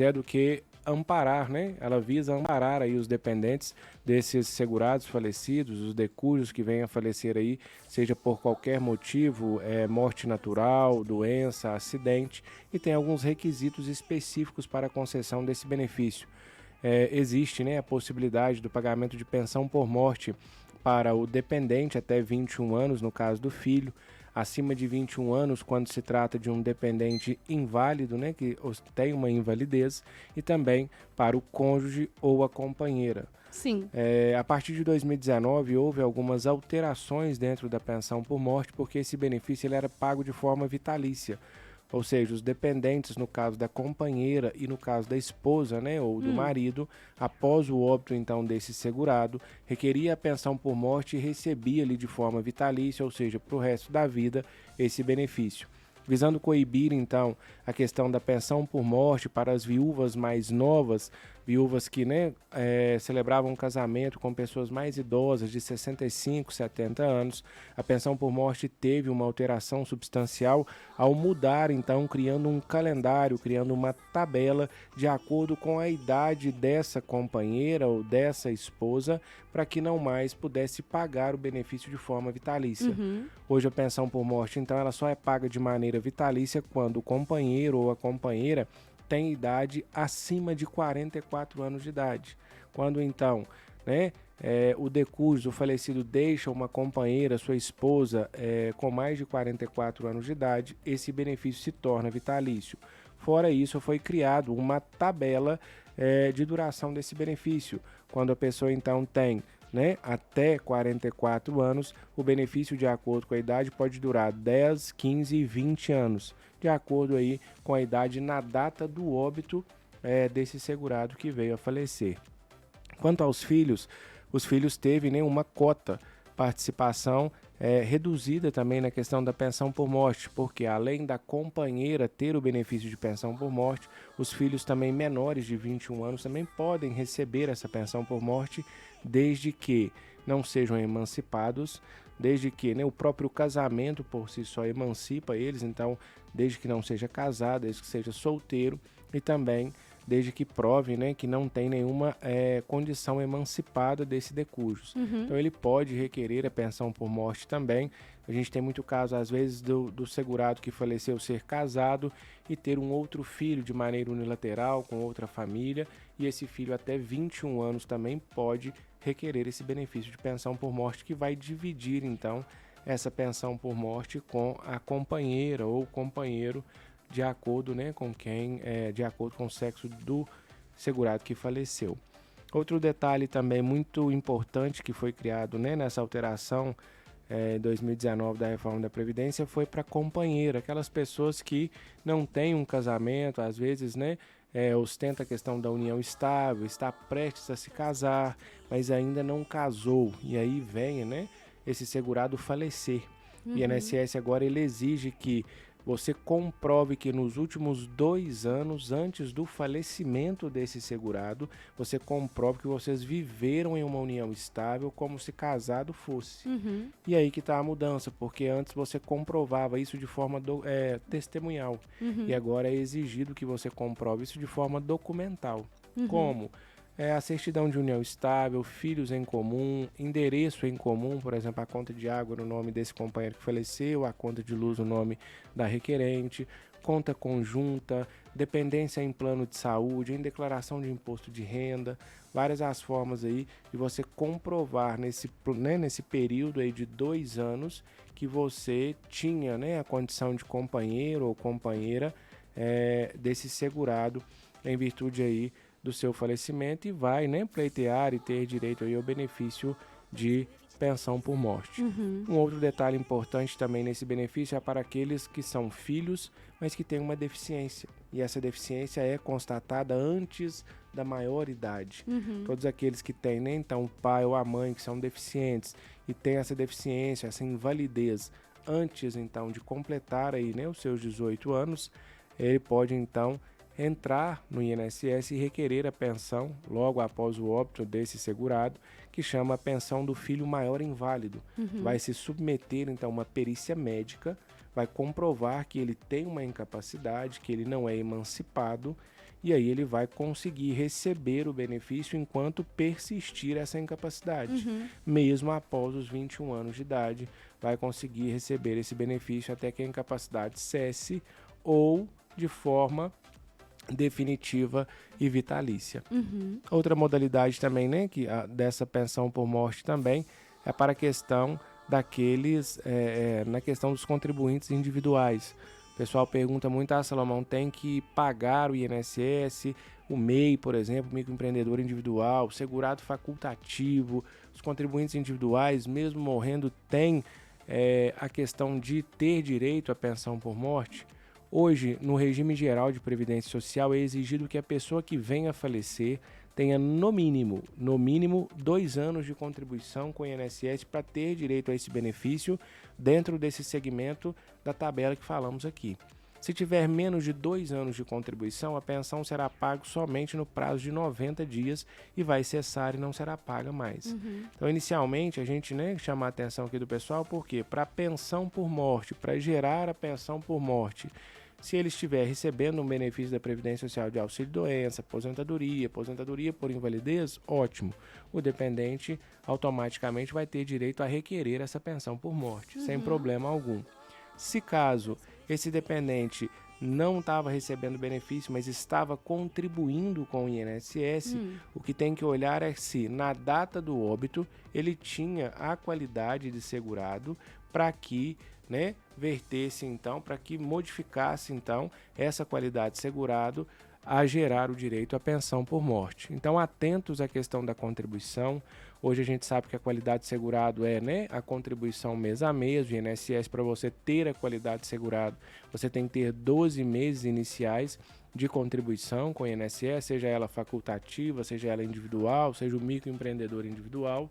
é do que amparar, né? Ela visa amparar aí os dependentes desses segurados falecidos, os decujos que venham a falecer aí, seja por qualquer motivo, morte natural, doença, acidente, e tem alguns requisitos específicos para a concessão desse benefício. Existe, né, a possibilidade do pagamento de pensão por morte para o dependente até 21 anos, no caso do filho, acima de 21 anos, quando se trata de um dependente inválido, né, que tem uma invalidez, e também para o cônjuge ou a companheira. Sim. A partir de 2019, houve algumas alterações dentro da pensão por morte, porque esse benefício ele era pago de forma vitalícia. Ou seja, os dependentes, no caso da companheira e no caso da esposa, né, ou do marido, após o óbito então desse segurado, requeria a pensão por morte e recebia ali de forma vitalícia, ou seja, para o resto da vida, esse benefício. Visando coibir então a questão da pensão por morte para as viúvas mais novas, viúvas que, né, celebravam um casamento com pessoas mais idosas, de 65, 70 anos, a pensão por morte teve uma alteração substancial ao mudar, então, criando um calendário, criando uma tabela de acordo com a idade dessa companheira ou dessa esposa, para que não mais pudesse pagar o benefício de forma vitalícia. Hoje a pensão por morte, então, ela só é paga de maneira vitalícia quando o companheiro ou a companheira tem idade acima de 44 anos de idade. Quando então, né, o decúbito, o falecido deixa uma companheira, sua esposa, com mais de 44 anos de idade, esse benefício se torna vitalício. Fora isso, foi criado uma tabela de duração desse benefício. Quando a pessoa então tem, né, até 44 anos, o benefício de acordo com a idade pode durar 10, 15 e 20 anos, de acordo aí com a idade na data do óbito desse segurado que veio a falecer. Quanto aos filhos, os filhos teve, né, uma cota participação reduzida também na questão da pensão por morte, porque além da companheira ter o benefício de pensão por morte, os filhos também menores de 21 anos também podem receber essa pensão por morte, desde que não sejam emancipados, desde que, né, o próprio casamento por si só emancipa eles, então desde que não seja casado, desde que seja solteiro, e também desde que prove, né, que não tem nenhuma condição emancipada desse decujus. Então ele pode requerer a pensão por morte também. A gente tem muito caso, às vezes, do segurado que faleceu ser casado e ter um outro filho de maneira unilateral, com outra família, e esse filho até 21 anos também pode requerer esse benefício de pensão por morte, que vai dividir, então, essa pensão por morte com a companheira ou companheiro, de acordo, né, com quem, de acordo com o sexo do segurado que faleceu. Outro detalhe também muito importante que foi criado, né, nessa alteração em 2019 da reforma da Previdência foi para companheira, aquelas pessoas que não têm um casamento, às vezes, né, ostenta a questão da união estável, está prestes a se casar, mas ainda não casou, e aí vem, né, esse segurado falecer. E o INSS agora ele exige que você comprove que nos últimos 2 anos, antes do falecimento desse segurado, você comprove que vocês viveram em uma união estável como se casado fosse. E aí que está a mudança, porque antes você comprovava isso de forma testemunhal. E agora é exigido que você comprove isso de forma documental. Como? A certidão de união estável, filhos em comum, endereço em comum, por exemplo, a conta de água no nome desse companheiro que faleceu, a conta de luz no nome da requerente, conta conjunta, dependência em plano de saúde, em declaração de imposto de renda, várias as formas aí de você comprovar nesse período aí de 2 anos que você tinha, né, a condição de companheiro ou companheira desse segurado em virtude aí do seu falecimento, e vai, né, pleitear e ter direito aí ao benefício de pensão por morte. Um outro detalhe importante também nesse benefício é para aqueles que são filhos, mas que têm uma deficiência. E essa deficiência é constatada antes da maioridade. Todos aqueles que têm, né, então o pai ou a mãe que são deficientes e têm essa deficiência, essa invalidez antes então de completar aí, né, os seus 18 anos, ele pode então entrar no INSS e requerer a pensão logo após o óbito desse segurado, que chama a pensão do filho maior inválido. Vai se submeter então a uma perícia médica, vai comprovar que ele tem uma incapacidade, que ele não é emancipado, e aí ele vai conseguir receber o benefício enquanto persistir essa incapacidade. Mesmo após os 21 anos de idade, vai conseguir receber esse benefício até que a incapacidade cesse ou de forma definitiva e vitalícia. Outra modalidade também, né, dessa pensão por morte também é para a questão daqueles, na questão dos contribuintes individuais. O pessoal pergunta muito, Salomão, tem que pagar o INSS, o MEI, por exemplo, microempreendedor individual, segurado facultativo, os contribuintes individuais, mesmo morrendo, tem a questão de ter direito à pensão por morte? Hoje, no regime geral de previdência social, é exigido que a pessoa que venha a falecer tenha no mínimo 2 anos de contribuição com o INSS para ter direito a esse benefício dentro desse segmento da tabela que falamos aqui. Se tiver menos de 2 anos de contribuição, a pensão será paga somente no prazo de 90 dias e vai cessar e não será paga mais. Então, inicialmente, a gente chama a atenção aqui do pessoal, porque para a pensão por morte, para gerar a pensão por morte, se ele estiver recebendo um benefício da Previdência Social de auxílio-doença, aposentadoria por invalidez, ótimo. O dependente automaticamente vai ter direito a requerer essa pensão por morte, sem problema algum. Se caso esse dependente não estava recebendo benefício, mas estava contribuindo com o INSS, o que tem que olhar é se na data do óbito ele tinha a qualidade de segurado para que vertesse então, para que modificasse então essa qualidade de segurado a gerar o direito à pensão por morte. Então, atentos à questão da contribuição. Hoje a gente sabe que a qualidade de segurado é a contribuição mês a mês. O INSS, para você ter a qualidade de segurado, você tem que ter 12 meses iniciais de contribuição com o INSS, seja ela facultativa, seja ela individual, seja o microempreendedor individual.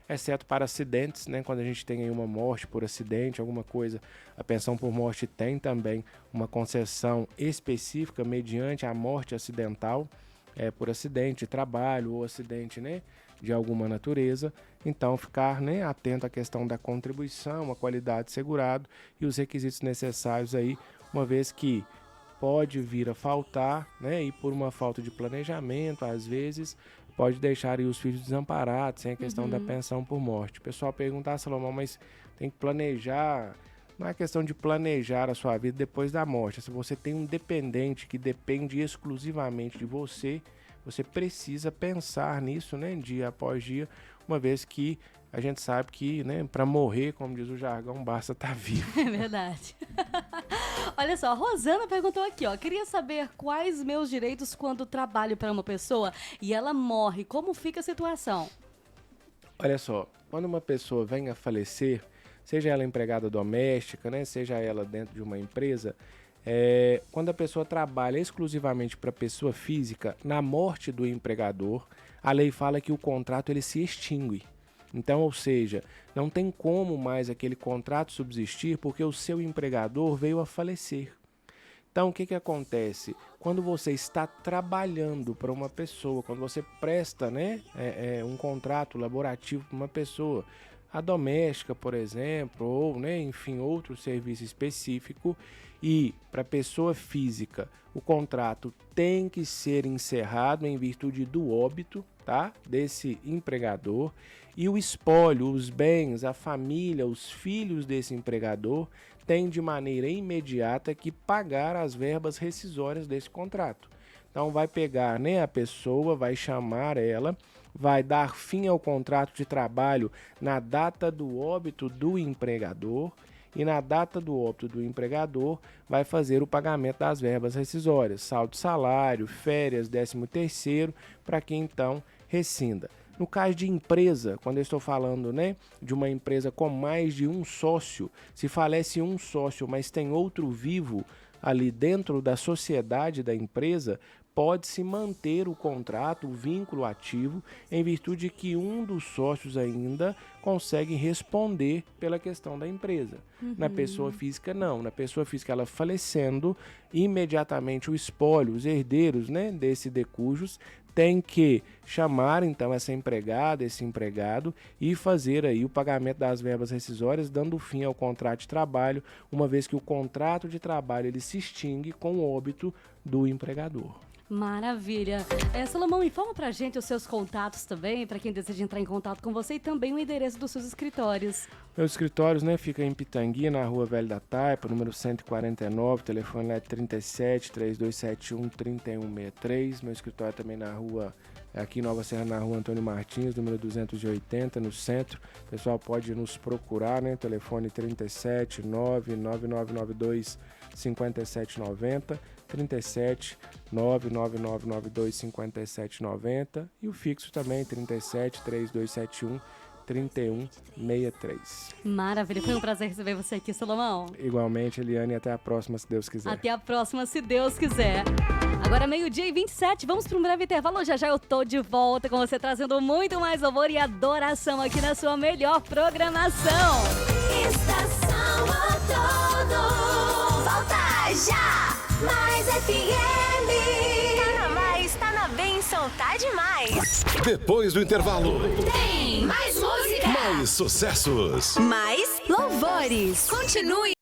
Exceto para acidentes, quando a gente tem aí uma morte por acidente, alguma coisa, a pensão por morte tem também uma concessão específica mediante a morte acidental, por acidente de trabalho ou acidente de alguma natureza. Então, ficar atento à questão da contribuição, a qualidade de segurado e os requisitos necessários aí, uma vez que pode vir a faltar, e por uma falta de planejamento, às vezes, pode deixar aí os filhos desamparados, sem a questão da pensão por morte. O pessoal pergunta, Salomão, mas tem que planejar. Não é questão de planejar a sua vida depois da morte. Se você tem um dependente que depende exclusivamente de você, você precisa pensar nisso, dia após dia, uma vez que a gente sabe que, para morrer, como diz o jargão, basta estar vivo. É verdade. Olha só, a Rosana perguntou aqui, queria saber quais meus direitos quando trabalho para uma pessoa e ela morre, como fica a situação? Olha só, quando uma pessoa vem a falecer, seja ela empregada doméstica, seja ela dentro de uma empresa, quando a pessoa trabalha exclusivamente para pessoa física, na morte do empregador, a lei fala que o contrato ele se extingue. Então, ou seja, não tem como mais aquele contrato subsistir porque o seu empregador veio a falecer. Então, o que acontece? Quando você está trabalhando para uma pessoa, quando você presta um contrato laborativo para uma pessoa, a doméstica, por exemplo, ou enfim, outro serviço específico, e para pessoa física, o contrato tem que ser encerrado em virtude do óbito, desse empregador, e o espólio, os bens, a família, os filhos desse empregador têm de maneira imediata que pagar as verbas rescisórias desse contrato. Então vai pegar a pessoa, vai chamar ela, vai dar fim ao contrato de trabalho na data do óbito do empregador e na data do óbito do empregador vai fazer o pagamento das verbas rescisórias, saldo de salário, férias, 13º, para que então rescinda. No caso de empresa, quando eu estou falando de uma empresa com mais de um sócio, se falece um sócio, mas tem outro vivo ali dentro da sociedade da empresa, pode-se manter o contrato, o vínculo ativo, em virtude de que um dos sócios ainda consegue responder pela questão da empresa. Na pessoa física, não. Na pessoa física, ela falecendo, imediatamente o espólio, os herdeiros desse decujus, tem que chamar então essa empregada, esse empregado e fazer aí o pagamento das verbas rescisórias, dando fim ao contrato de trabalho, uma vez que o contrato de trabalho ele se extingue com o óbito do empregador. Maravilha. Salomão, informa pra gente os seus contatos também, para quem deseja entrar em contato com você, e também o endereço dos seus escritórios. Meus escritórios, né, fica em Pitangui, na Rua Velho da Taipa, número 149, o telefone é 37-3271-3163. Meu escritório também na rua, aqui em Nova Serra, na Rua Antônio Martins, número 280, no centro. O pessoal pode nos procurar, né, telefone 37-99992-5790, 37-99992-5790 e o fixo também, 37-3271-3163. Maravilha, foi um prazer receber você aqui, Salomão. Igualmente, Eliane, até a próxima, se Deus quiser. Até a próxima, se Deus quiser. Agora 12h27, vamos para um breve intervalo. Já já eu tô de volta com você, trazendo muito mais louvor e adoração aqui na sua melhor programação. Estação Outono, volta já! Mais FM. Tá na mais, tá na bênção, tá demais. Depois do intervalo, Tem mais música, mais sucessos. mais louvores. Continue